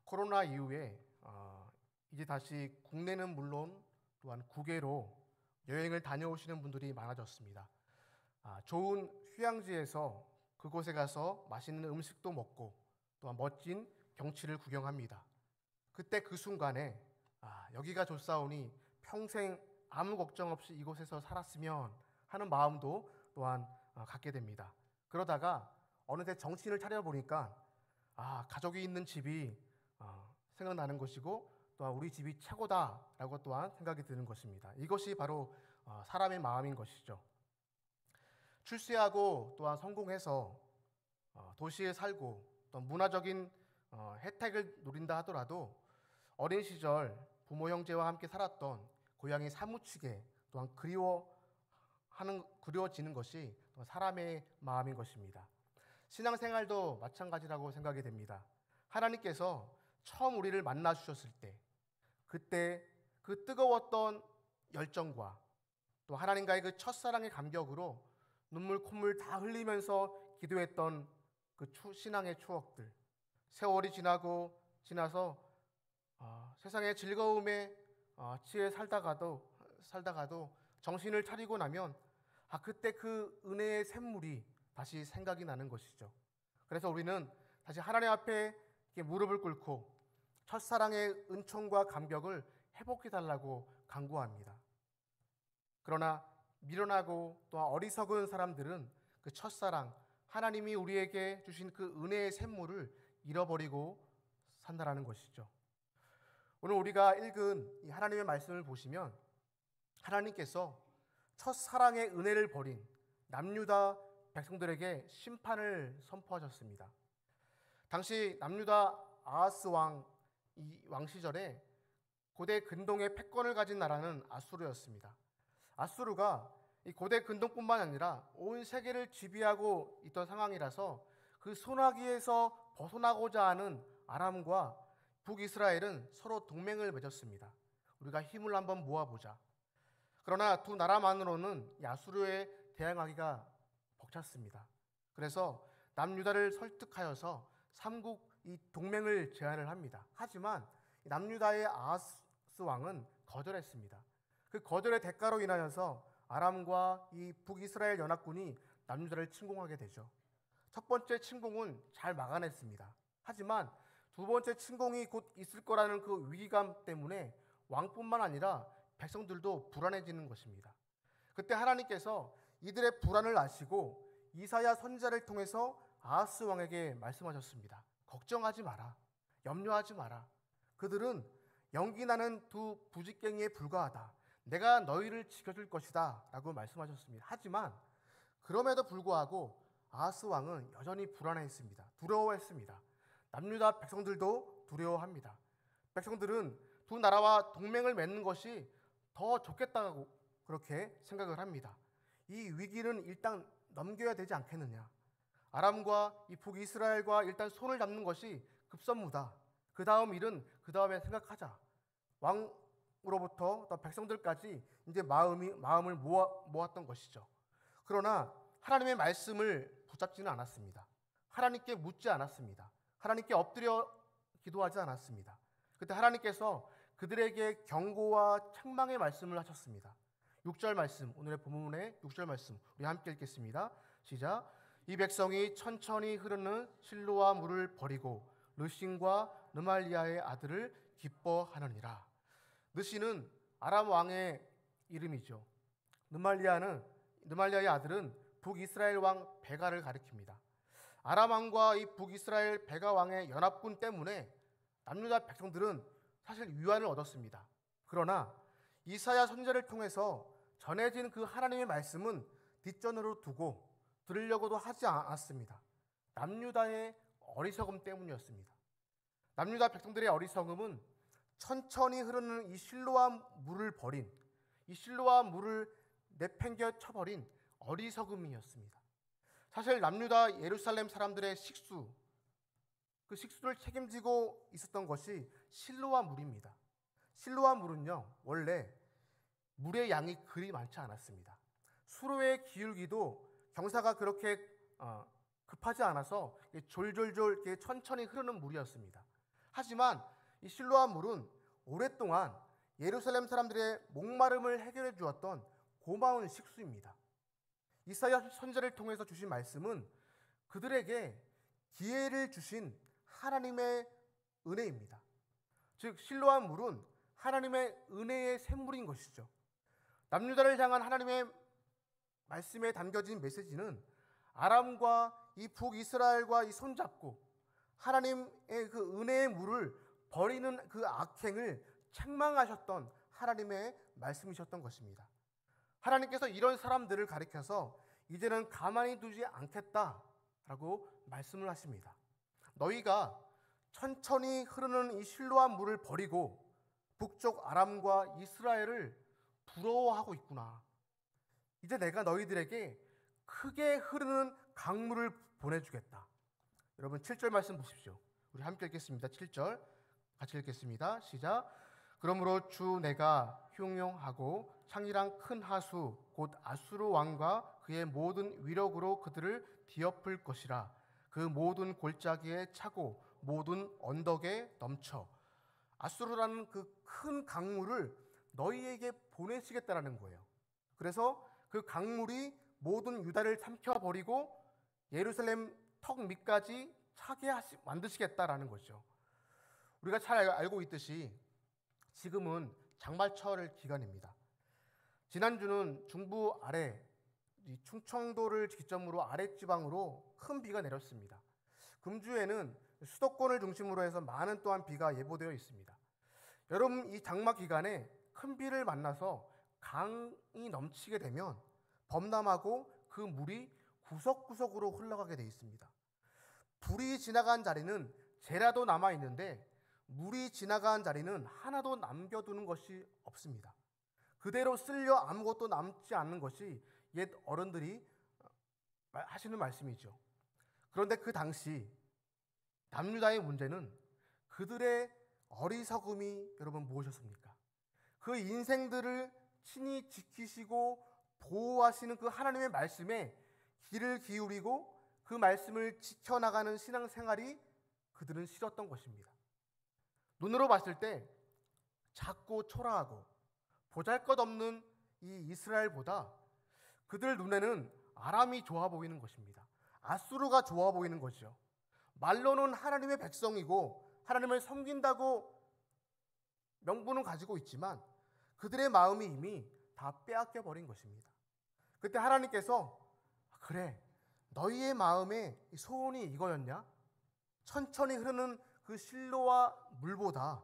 코로나 이후에 이제 다시 국내는 물론 또한 국외로 여행을 다녀오시는 분들이 많아졌습니다. 좋은 휴양지에서 그곳에 가서 맛있는 음식도 먹고 또한 멋진 경치를 구경합니다. 그때 그 순간에 여기가 좋사오니 평생 아무 걱정 없이 이곳에서 살았으면 하는 마음도 또한 갖게 됩니다. 그러다가 어느새 정신을 차려보니까 가족이 있는 집이 생각나는 것이고 또한 우리 집이 최고다라고 또한 생각이 드는 것입니다. 이것이 바로 사람의 마음인 것이죠. 출세하고 또한 성공해서 도시에 살고 또 문화적인 혜택을 누린다 하더라도 어린 시절 부모 형제와 함께 살았던 고향이 사무치게 또한 그리워지는 것이 사람의 마음인 것입니다. 신앙생활도 마찬가지라고 생각이 됩니다. 하나님께서 처음 우리를 만나 주셨을 때 그때 그 뜨거웠던 열정과 또 하나님과의 그 첫사랑의 감격으로 눈물 콧물 다 흘리면서 기도했던 그 신앙의 추억들, 세월이 지나서 세상의 즐거움에 취해 살다가도 정신을 차리고 나면 그때 그 은혜의 샘물이 다시 생각이 나는 것이죠. 그래서 우리는 다시 하나님 앞에 무릎을 꿇고 첫사랑의 은총과 감격을 회복해달라고 간구합니다. 그러나 미련하고 또 어리석은 사람들은 그 첫사랑, 하나님이 우리에게 주신 그 은혜의 샘물을 잃어버리고 산다라는 것이죠. 오늘 우리가 읽은 이 하나님의 말씀을 보시면 하나님께서 첫사랑의 은혜를 버린 남유다 백성들에게 심판을 선포하셨습니다. 당시 남유다 아하스 왕 시절에 고대 근동의 패권을 가진 나라는 아수르였습니다. 아수르가 이 고대 근동뿐만 아니라 온 세계를 지배하고 있던 상황이라서 그 소나기에서 벗어나고자 하는 아람과 북이스라엘은 서로 동맹을 맺었습니다. 우리가 힘을 한번 모아보자. 그러나 두 나라만으로는 아수르에 대항하기가 벅찼습니다. 그래서 남유다를 설득하여서 삼국 이 동맹을 제안을 합니다. 하지만 남유다의 아하스 왕은 거절했습니다. 그 거절의 대가로 인하여서 아람과 이 북이스라엘 연합군이 남유다를 침공하게 되죠. 첫 번째 침공은 잘 막아냈습니다. 하지만 두 번째 침공이 곧 있을 거라는 그 위기감 때문에 왕뿐만 아니라 백성들도 불안해지는 것입니다. 그때 하나님께서 이들의 불안을 아시고 이사야 선지자를 통해서 아하스 왕에게 말씀하셨습니다. 걱정하지 마라. 염려하지 마라. 그들은 연기 나는 두 부직갱이에 불과하다. 내가 너희를 지켜줄 것이다 라고 말씀하셨습니다. 하지만 그럼에도 불구하고 아하스 왕은 여전히 불안해했습니다. 두려워했습니다. 남유다 백성들도 두려워합니다. 백성들은 두 나라와 동맹을 맺는 것이 더 좋겠다고 그렇게 생각을 합니다. 이 위기는 일단 넘겨야 되지 않겠느냐. 아람과 이 북이스라엘과 일단 손을 잡는 것이 급선무다. 그 다음 일은 그 다음에 생각하자. 왕으로부터 또 백성들까지 이제 마음을 모았던 것이죠. 그러나 하나님의 말씀을 붙잡지는 않았습니다. 하나님께 묻지 않았습니다. 하나님께 엎드려 기도하지 않았습니다. 그때 하나님께서 그들에게 경고와 책망의 말씀을 하셨습니다. 6절 말씀, 오늘의 본문의 6절 말씀 우리 함께 읽겠습니다. 시작. 이 백성이 천천히 흐르는 실로와 물을 버리고 르신과 르말리아의 아들을 기뻐하느니라. 르신은 아람 왕의 이름이죠. 르말리아의 아들은 북이스라엘 왕 베가를 가리킵니다. 아람 왕과 이 북이스라엘 베가 왕의 연합군 때문에 남유다 백성들은 사실 위안을 얻었습니다. 그러나 이사야 선지자를 통해서 전해진 그 하나님의 말씀은 뒷전으로 두고 들으려고도 하지 않았습니다. 남유다의 어리석음 때문이었습니다. 남유다 백성들의 어리석음은 천천히 흐르는 이 실로암 물을 버린, 이 실로암 물을 내팽겨 쳐버린 어리석음이었습니다. 사실 남유다 예루살렘 사람들의 식수, 그 식수를 책임지고 있었던 것이 실로암 물입니다. 실로암 물은요, 원래 물의 양이 그리 많지 않았습니다. 수로의 기울기도 경사가 그렇게 급하지 않아서 졸졸졸 천천히 흐르는 물이었습니다. 하지만 이 실로암 물은 오랫동안 예루살렘 사람들의 목마름을 해결해 주었던 고마운 식수입니다. 이사야 선지자를 통해서 주신 말씀은 그들에게 기회를 주신 하나님의 은혜입니다. 즉 실로암 물은 하나님의 은혜의 샘물인 것이죠. 남유다를 향한 하나님의 말씀에 담겨진 메시지는 아람과 이 북이스라엘과 이 손잡고 하나님의 그 은혜의 물을 버리는 그 악행을 책망하셨던 하나님의 말씀이셨던 것입니다. 하나님께서 이런 사람들을 가리켜서 이제는 가만히 두지 않겠다라고 말씀을 하십니다. 너희가 천천히 흐르는 이 실로암 물을 버리고 북쪽 아람과 이스라엘을 부러워하고 있구나. 이제 내가 너희들에게 크게 흐르는 강물을 보내주겠다. 여러분 7절 말씀 보십시오. 우리 함께 읽겠습니다. 7절 같이 읽겠습니다. 시작. 그러므로 주 내가 흉용하고 창이랑 큰 하수 곧 아수르 왕과 그의 모든 위력으로 그들을 뒤엎을 것이라. 그 모든 골짜기에 차고 모든 언덕에 넘쳐. 아수르라는 그 큰 강물을 너희에게 보내시겠다라는 거예요. 그래서 그 강물이 모든 유다를 삼켜버리고 예루살렘 턱 밑까지 차게 만드시겠다라는 거죠. 우리가 잘 알고 있듯이 지금은 장마철 기간입니다. 지난주는 중부 아래 이 충청도를 기점으로 아랫지방으로 큰 비가 내렸습니다. 금주에는 수도권을 중심으로 해서 많은 또한 비가 예보되어 있습니다. 여러분 이 장마 기간에 큰 비를 만나서 강이 넘치게 되면 범람하고 그 물이 구석구석으로 흘러가게 되어 있습니다. 불이 지나간 자리는 재라도 남아 있는데 물이 지나간 자리는 하나도 남겨두는 것이 없습니다. 그대로 쓸려 아무것도 남지 않는 것이 옛 어른들이 하시는 말씀이죠. 그런데 그 당시 남유다의 문제는 그들의 어리석음이 여러분 무엇이었습니까? 그 인생들을 친히 지키시고 보호하시는 그 하나님의 말씀에 귀를 기울이고 그 말씀을 지켜나가는 신앙생활이 그들은 싫었던 것입니다. 눈으로 봤을 때 작고 초라하고 보잘것없는 이 이스라엘보다 그들 눈에는 아람이 좋아 보이는 것입니다. 아수르가 좋아 보이는 것이죠. 말로는 하나님의 백성이고 하나님을 섬긴다고 명분은 가지고 있지만 그들의 마음이 이미 다 빼앗겨 버린 것입니다. 그때 하나님께서 그래 너희의 마음의 소원이 이거였냐? 천천히 흐르는 그 실로와 물보다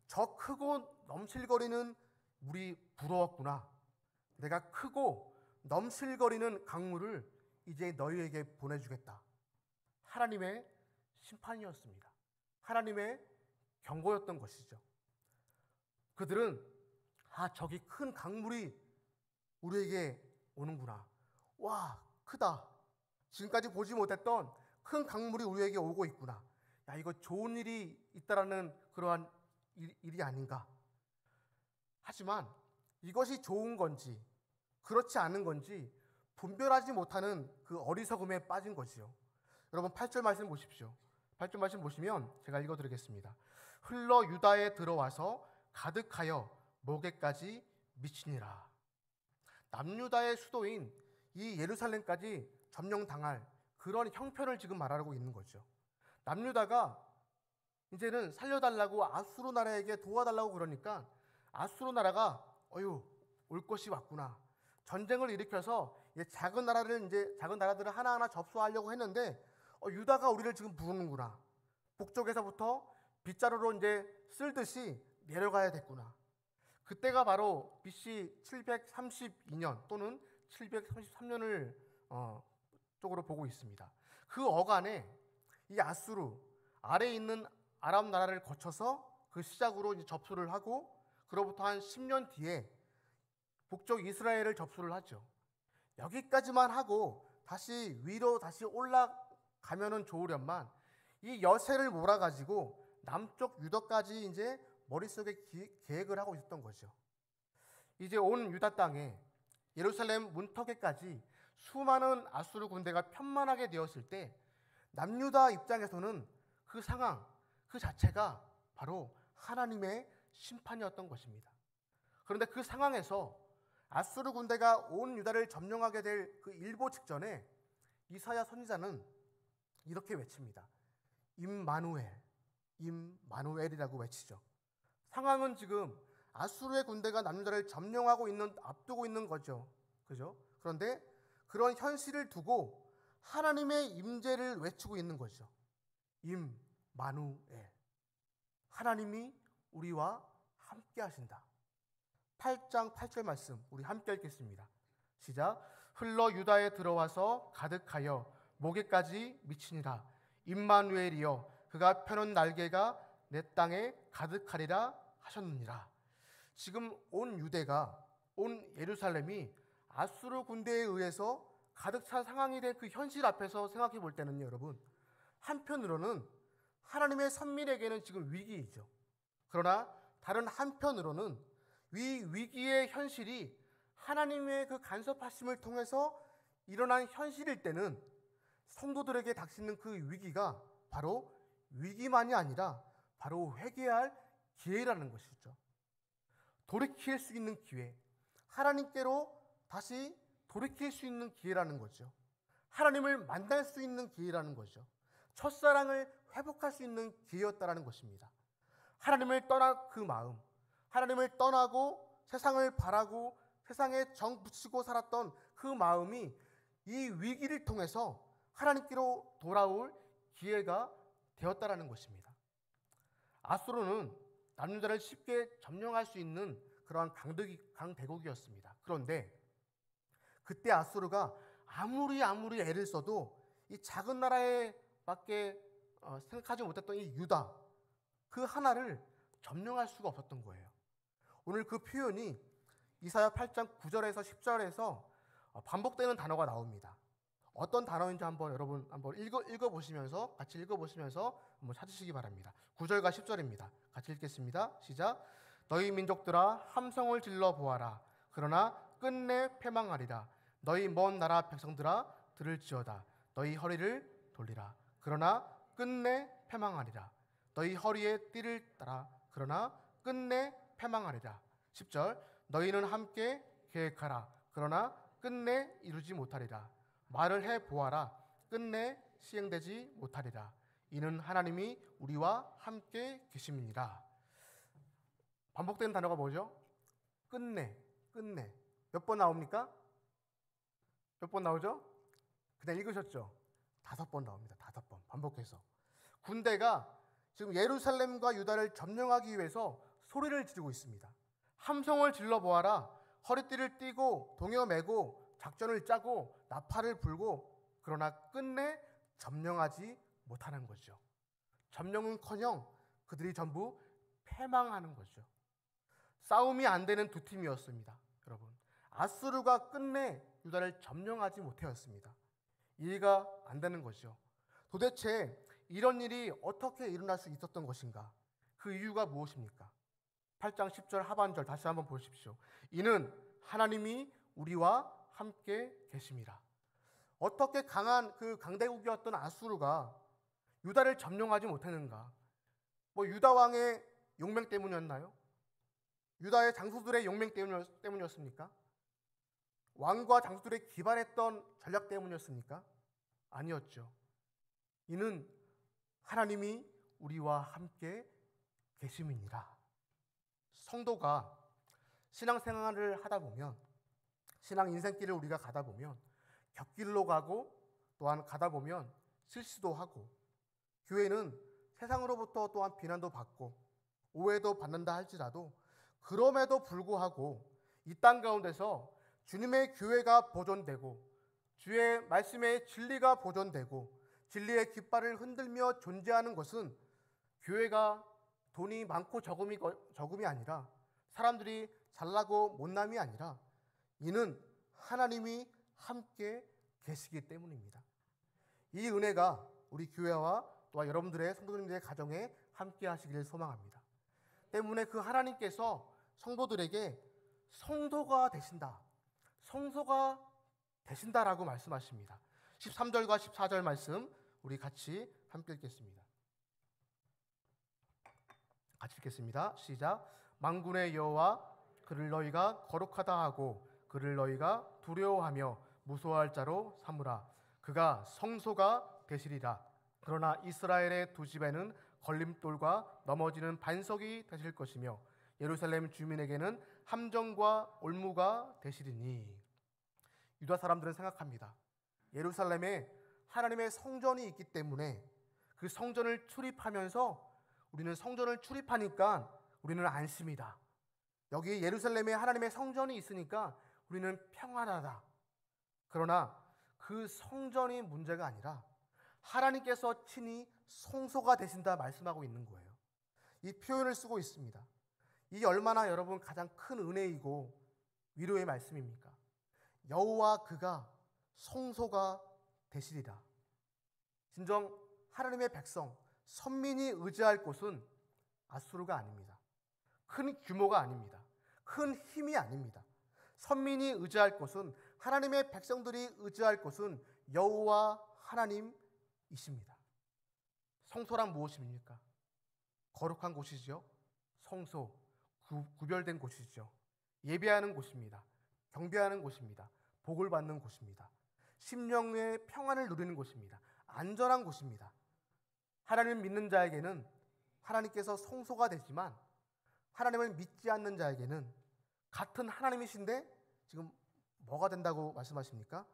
저 크고 넘실거리는 물이 부러웠구나. 내가 크고 넘실거리는 강물을 이제 너희에게 보내주겠다. 하나님의 심판이었습니다. 하나님의 경고였던 것이죠. 그들은 저기 큰 강물이 우리에게 오는구나. 와 크다. 지금까지 보지 못했던 큰 강물이 우리에게 오고 있구나. 야 이거 좋은 일이 있다라는 그러한 일이 아닌가. 하지만 이것이 좋은 건지 그렇지 않은 건지 분별하지 못하는 그 어리석음에 빠진 것이요. 여러분 8절 말씀 보십시오. 8절 말씀 보시면 제가 읽어드리겠습니다. 흘러 유다에 들어와서 가득하여 목에까지 미치니라. 남유다의 수도인 이 예루살렘까지 점령당할 그런 형편을 지금 말하고 있는 거죠. 남유다가 이제는 살려달라고 아수르 나라에게 도와달라고 그러니까 아수르 나라가 올 것이 왔구나. 전쟁을 일으켜서 작은 나라들을 하나하나 접수하려고 했는데 유다가 우리를 지금 부르는구나. 북쪽에서부터 빗자루로 쓸듯이 내려가야 됐구나. 그때가 바로 BC 732년 또는 733년을 쪽으로 보고 있습니다. 그 어간에 이 아수르 아래에 있는 아람 나라를 거쳐서 그 시작으로 접수를 하고 그로부터 한 10년 뒤에 북쪽 이스라엘을 접수를 하죠. 여기까지만 하고 다시 위로 다시 올라가면은 좋으련만 이 여세를 몰아가지고 남쪽 유다까지 머릿속에 계획을 하고 있었던 거죠. 이제 온 유다 땅에 예루살렘 문턱에까지 수많은 아수르 군대가 편만하게 되었을 때 남유다 입장에서는 그 상황, 그 자체가 바로 하나님의 심판이었던 것입니다. 그런데 그 상황에서 아수르 군대가 온 유다를 점령하게 될 그 일보 직전에 이사야 선지자는 이렇게 외칩니다. 임마누엘, 임마누엘이라고 외치죠. 상황은 지금 아수르의 군대가 남유다를 점령하고 앞두고 있는 거죠. 그죠? 그런데 그런 현실을 두고 하나님의 임재를 외치고 있는 거죠. 임마누엘. 하나님이 우리와 함께 하신다. 8장 8절 말씀 우리 함께 읽겠습니다. 시작. 흘러 유다에 들어와서 가득하여 목에까지 미치니라. 임마누엘이여 그가 펴놓은 날개가 내 땅에 가득하리라 하셨느니라. 지금 온 유대가, 온 예루살렘이 아수르 군대에 의해서 가득 찬 상황이 된 그 현실 앞에서 생각해 볼 때는요, 여러분, 한편으로는 하나님의 선민에게는 지금 위기이죠. 그러나 다른 한편으로는 이 위기의 현실이 하나님의 그 간섭하심을 통해서 일어난 현실일 때는 성도들에게 닥치는 그 위기가 바로 위기만이 아니라 바로 회개할 기회라는 것이죠. 돌이킬 수 있는 기회, 하나님께로 다시 돌이킬 수 있는 기회라는 거죠. 하나님을 만날 수 있는 기회라는 거죠. 첫사랑을 회복할 수 있는 기회였다라는 것입니다. 하나님을 떠난 그 마음, 하나님을 떠나고 세상을 바라고 세상에 정 붙이고 살았던 그 마음이 이 위기를 통해서 하나님께로 돌아올 기회가 되었다라는 것입니다. 아수르는 남유다를 쉽게 점령할 수 있는 그러한 강대국이었습니다. 그런데 그때 아수르가 아무리 애를 써도 이 작은 나라에 밖에 생각하지 못했던 이 유다 그 하나를 점령할 수가 없었던 거예요. 오늘 그 표현이 이사야 8장 9절에서 10절에서 반복되는 단어가 나옵니다. 어떤 단어인지 여러분 한번 읽어보시면서 같이 읽어보시면서 한번 찾으시기 바랍니다. 9절과 10절입니다. 같이 읽겠습니다. 시작. 너희 민족들아 함성을 질러 보아라. 그러나 끝내 패망하리라. 너희 먼 나라 백성들아 들을지어다. 너희 허리를 돌리라. 그러나 끝내 패망하리라. 너희 허리에 띠를 따라. 그러나 끝내 패망하리라. 10절. 너희는 함께 계획하라. 그러나 끝내 이루지 못하리라. 말을 해 보아라. 끝내 시행되지 못하리라. 이는 하나님이 우리와 함께 계심이니라. 반복되는 단어가 뭐죠? 끝내. 몇 번 나옵니까? 몇 번 나오죠? 그냥 읽으셨죠? 5번 나옵니다. 5번 반복해서. 군대가 지금 예루살렘과 유다를 점령하기 위해서 소리를 지르고 있습니다. 함성을 질러 보아라. 허리띠를 띠고 동여 매고 작전을 짜고 나팔을 불고 그러나 끝내 점령하지 못하는 거죠. 점령은커녕 그들이 전부 패망하는 거죠. 싸움이 안 되는 두 팀이었습니다. 여러분, 아수르가 끝내 유다를 점령하지 못하였습니다. 이해가 안 되는 거죠. 도대체 이런 일이 어떻게 일어날 수 있었던 것인가? 그 이유가 무엇입니까? 8장 10절 하반절 다시 한번 보십시오. 이는 하나님이 우리와 함께 계심이라. 어떻게 강한 그 강대국이었던 아수르가 유다를 점령하지 못했는가? 유다 왕의 용맹 때문이었나요? 유다의 장수들의 용맹 때문이었습니까? 왕과 장수들의 기발했던 전략 때문이었습니까? 아니었죠. 이는 하나님이 우리와 함께 계심이니라. 성도가 신앙생활을 하다 보면, 신앙 인생길을 우리가 가다 보면 곁길로 가고 또한 가다 보면 실수도 하고, 교회는 세상으로부터 또한 비난도 받고 오해도 받는다 할지라도 그럼에도 불구하고 이 땅 가운데서 주님의 교회가 보존되고 주의 말씀의 진리가 보존되고 진리의 깃발을 흔들며 존재하는 것은 교회가 돈이 많고 적음이 아니라, 사람들이 잘나고 못남이 아니라 이는 하나님이 함께 계시기 때문입니다. 이 은혜가 우리 교회와 또한 여러분들의 성도님들의 가정에 함께 하시기를 소망합니다. 때문에 그 하나님께서 성도들에게 성도가 되신다라고 말씀하십니다. 13절과 14절 말씀 우리 같이 함께 읽겠습니다. 같이 읽겠습니다. 시작. 만군의 여호와 그를 너희가 거룩하다 하고 그를 너희가 두려워하며 무서워할 자로 삼으라. 그가 성소가 되시리라. 그러나 이스라엘의 두 집에는 걸림돌과 넘어지는 반석이 되실 것이며 예루살렘 주민에게는 함정과 올무가 되시리니. 유다 사람들은 생각합니다. 예루살렘에 하나님의 성전이 있기 때문에 그 성전을 출입하면서 우리는 성전을 출입하니까 우리는 안심이다. 여기 예루살렘에 하나님의 성전이 있으니까 우리는 평안하다. 그러나 그 성전이 문제가 아니라 하나님께서 친히 성소가 되신다 말씀하고 있는 거예요. 이 표현을 쓰고 있습니다. 이게 얼마나 여러분 가장 큰 은혜이고 위로의 말씀입니까? 여호와 그가 성소가 되시리라. 진정 하나님의 백성, 선민이 의지할 곳은 아수르가 아닙니다. 큰 규모가 아닙니다. 큰 힘이 아닙니다. 선민이 의지할 곳은, 하나님의 백성들이 의지할 곳은 여호와 하나님이십니다. 성소란 무엇입니까? 거룩한 곳이죠. 성소, 구별된 곳이죠. 예배하는 곳입니다. 경배하는 곳입니다. 복을 받는 곳입니다. 심령의 평안을 누리는 곳입니다. 안전한 곳입니다. 하나님을 믿는 자에게는 하나님께서 성소가 되지만 하나님을 믿지 않는 자에게는 같은 하나님이신데 지금 뭐가 된다고 말씀하십니까?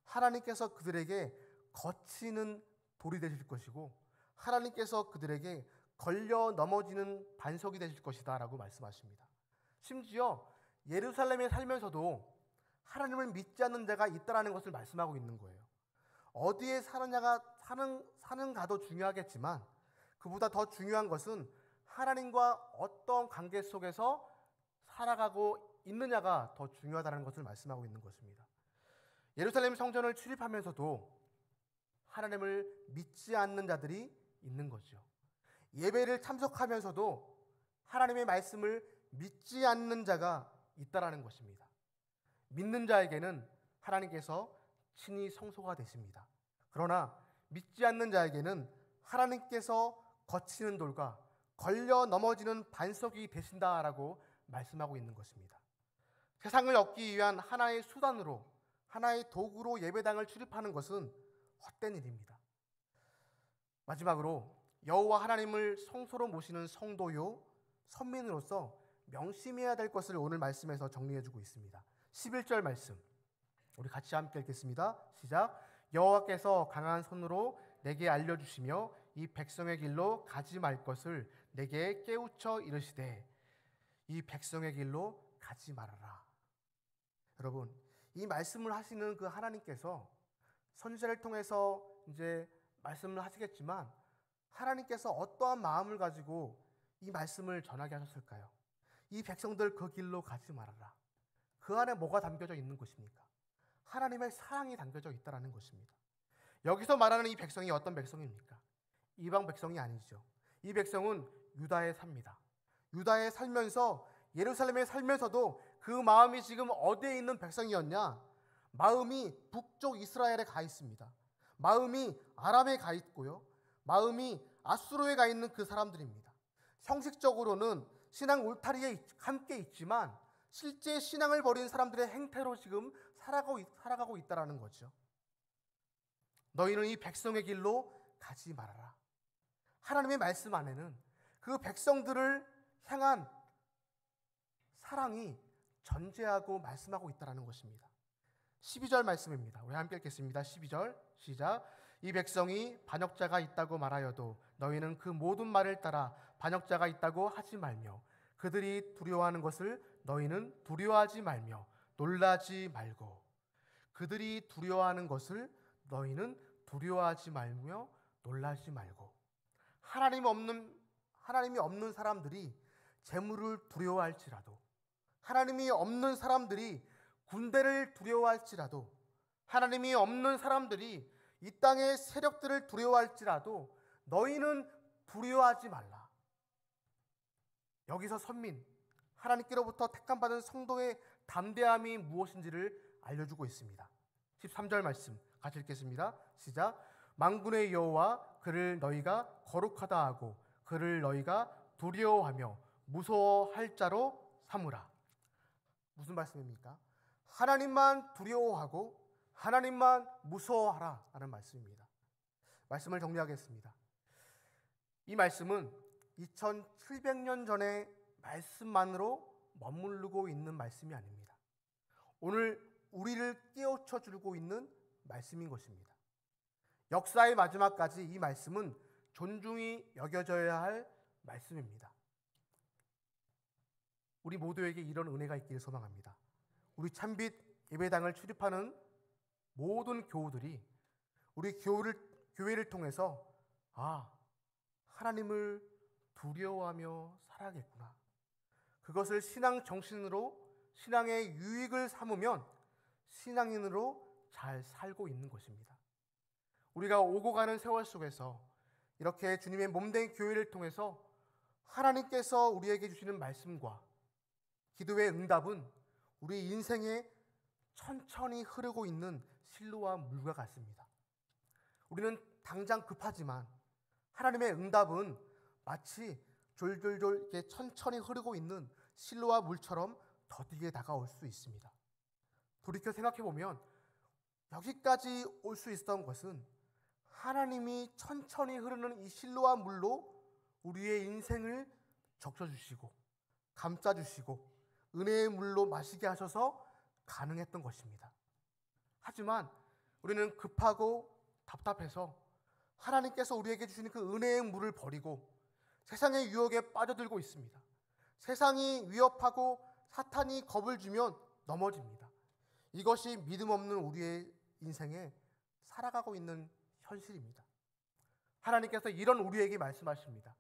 하나님께서 그들에게 거치는 돌이 되실 것이고 하나님께서 그들에게 걸려 넘어지는 반석이 되실 것이다 라고 말씀하십니다. 심지어 예루살렘에 살면서도 하나님을 믿지 않는 자가 있다라는 것을 말씀하고 있는 거예요. 어디에 사는가도 중요하겠지만 그보다 더 중요한 것은 하나님과 어떤 관계 속에서 살아가고 있느냐가 더 중요하다는 것을 말씀하고 있는 것입니다. 예루살렘 성전을 출입하면서도 하나님을 믿지 않는 자들이 있는 거죠. 예배를 참석하면서도 하나님의 말씀을 믿지 않는 자가 있다라는 것입니다. 믿는 자에게는 하나님께서 친히 성소가 되십니다. 그러나 믿지 않는 자에게는 하나님께서 거치는 돌과 걸려 넘어지는 반석이 되신다라고 말씀하고 있는 것입니다. 세상을 얻기 위한 하나의 수단으로, 하나의 도구로 예배당을 출입하는 것은 헛된 일입니다. 마지막으로 여호와 하나님을 성소로 모시는 성도요 선민으로서 명심해야 될 것을 오늘 말씀에서 정리해주고 있습니다. 11절 말씀 우리 같이 함께 읽겠습니다. 시작. 여호와께서 강한 손으로 내게 알려주시며 이 백성의 길로 가지 말 것을 내게 깨우쳐 이르시되 이 백성의 길로 가지 말아라. 여러분, 이 말씀을 하시는 그 하나님께서 선지자를 통해서 이제 말씀을 하시겠지만 하나님께서 어떠한 마음을 가지고 이 말씀을 전하게 하셨을까요? 이 백성들 그 길로 가지 말아라. 그 안에 뭐가 담겨져 있는 것입니까? 하나님의 사랑이 담겨져 있다는 것입니다. 여기서 말하는 이 백성이 어떤 백성입니까? 이방 백성이 아니죠. 이 백성은 유다에 삽니다. 유다에 살면서 예루살렘에 살면서도 그 마음이 지금 어디에 있는 백성이었냐? 마음이 북쪽 이스라엘에 가 있습니다. 마음이 아람에 가 있고요. 마음이 아수르에 가 있는 그 사람들입니다. 형식적으로는 신앙 울타리에 함께 있지만 실제 신앙을 버린 사람들의 행태로 지금 살아가고 있다는 거죠. 너희는 이 백성의 길로 가지 말아라. 하나님의 말씀 안에는 그 백성들을 향한 사랑이 전제하고 말씀하고 있다는 것입니다. 12절 말씀입니다. 우리 함께 읽겠습니다. 12절 시작. 이 백성이 반역자가 있다고 말하여도 너희는 그 모든 말을 따라 반역자가 있다고 하지 말며 그들이 두려워하는 것을 너희는 두려워하지 말며 놀라지 말고 그들이 두려워하는 것을 너희는 두려워하지 말며 놀라지 말고 하나님이 없는 사람들이 재물을 두려워할지라도 하나님이 없는 사람들이 군대를 두려워할지라도 하나님이 없는 사람들이 이 땅의 세력들을 두려워할지라도 너희는 두려워하지 말라. 여기서 선민, 하나님께로부터 택함받은 성도의 담대함이 무엇인지를 알려주고 있습니다. 13절 말씀 같이 읽겠습니다. 시작. 만군의 여호와 그를 너희가 거룩하다 하고 그를 너희가 두려워하며 무서워할 자로 삼으라. 무슨 말씀입니까? 하나님만 두려워하고 하나님만 무서워하라 라는 말씀입니다. 말씀을 정리하겠습니다. 이 말씀은 2700년 전의 말씀만으로 머무르고 있는 말씀이 아닙니다. 오늘 우리를 깨우쳐 주고 있는 말씀인 것입니다. 역사의 마지막까지 이 말씀은 존중이 여겨져야 할 말씀입니다. 우리 모두에게 이런 은혜가 있기를 소망합니다. 우리 참빛 예배당을 출입하는 모든 교우들이 우리 교회를 통해서 하나님을 두려워하며 살아야겠구나. 그것을 신앙 정신으로 신앙의 유익을 삼으면 신앙인으로 잘 살고 있는 것입니다. 우리가 오고 가는 세월 속에서 이렇게 주님의 몸된 교회를 통해서 하나님께서 우리에게 주시는 말씀과 기도의 응답은 우리 인생에 천천히 흐르고 있는 실로와 물과 같습니다. 우리는 당장 급하지만 하나님의 응답은 마치 졸졸졸 이렇게 천천히 흐르고 있는 실로와 물처럼 더디게 다가올 수 있습니다. 돌이켜 생각해 보면 여기까지 올 수 있었던 것은 하나님이 천천히 흐르는 이 실로와 물로 우리의 인생을 적셔주시고 감싸주시고 은혜의 물로 마시게 하셔서 가능했던 것입니다. 하지만 우리는 급하고 답답해서 하나님께서 우리에게 주시는 그 은혜의 물을 버리고 세상의 유혹에 빠져들고 있습니다. 세상이 위협하고 사탄이 겁을 주면 넘어집니다. 이것이 믿음 없는 우리의 인생에 살아가고 있는 현실입니다. 하나님께서 이런 우리에게 말씀하십니다.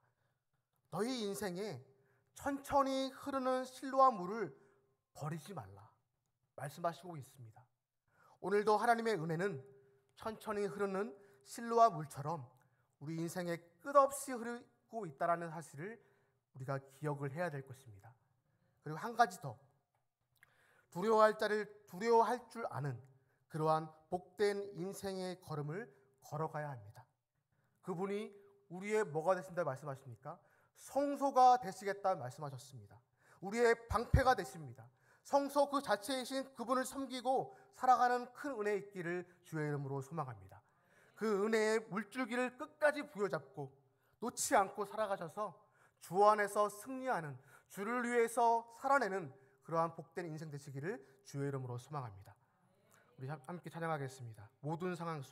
너희 인생에 천천히 흐르는 실로와 물을 버리지 말라 말씀하시고 있습니다. 오늘도 하나님의 은혜는 천천히 흐르는 실로와 물처럼 우리 인생에 끝없이 흐르고 있다는 사실을 우리가 기억을 해야 될 것입니다. 그리고 한 가지 더, 두려워할 줄 아는 그러한 복된 인생의 걸음을 걸어가야 합니다. 그분이 우리의 뭐가 되신다 말씀하십니까? 성소가 되시겠다 말씀하셨습니다. 우리의 방패가 되십니다. 성소 그 자체이신 그분을 섬기고 살아가는 큰 은혜 있기를 주의 이름으로 소망합니다. 그 은혜의 물줄기를 끝까지 부여잡고 놓지 않고 살아가셔서 주 안에서 승리하는, 주를 위해서 살아내는 그러한 복된 인생 되시기를 주의 이름으로 소망합니다. 우리 함께 찬양하겠습니다. 모든 상황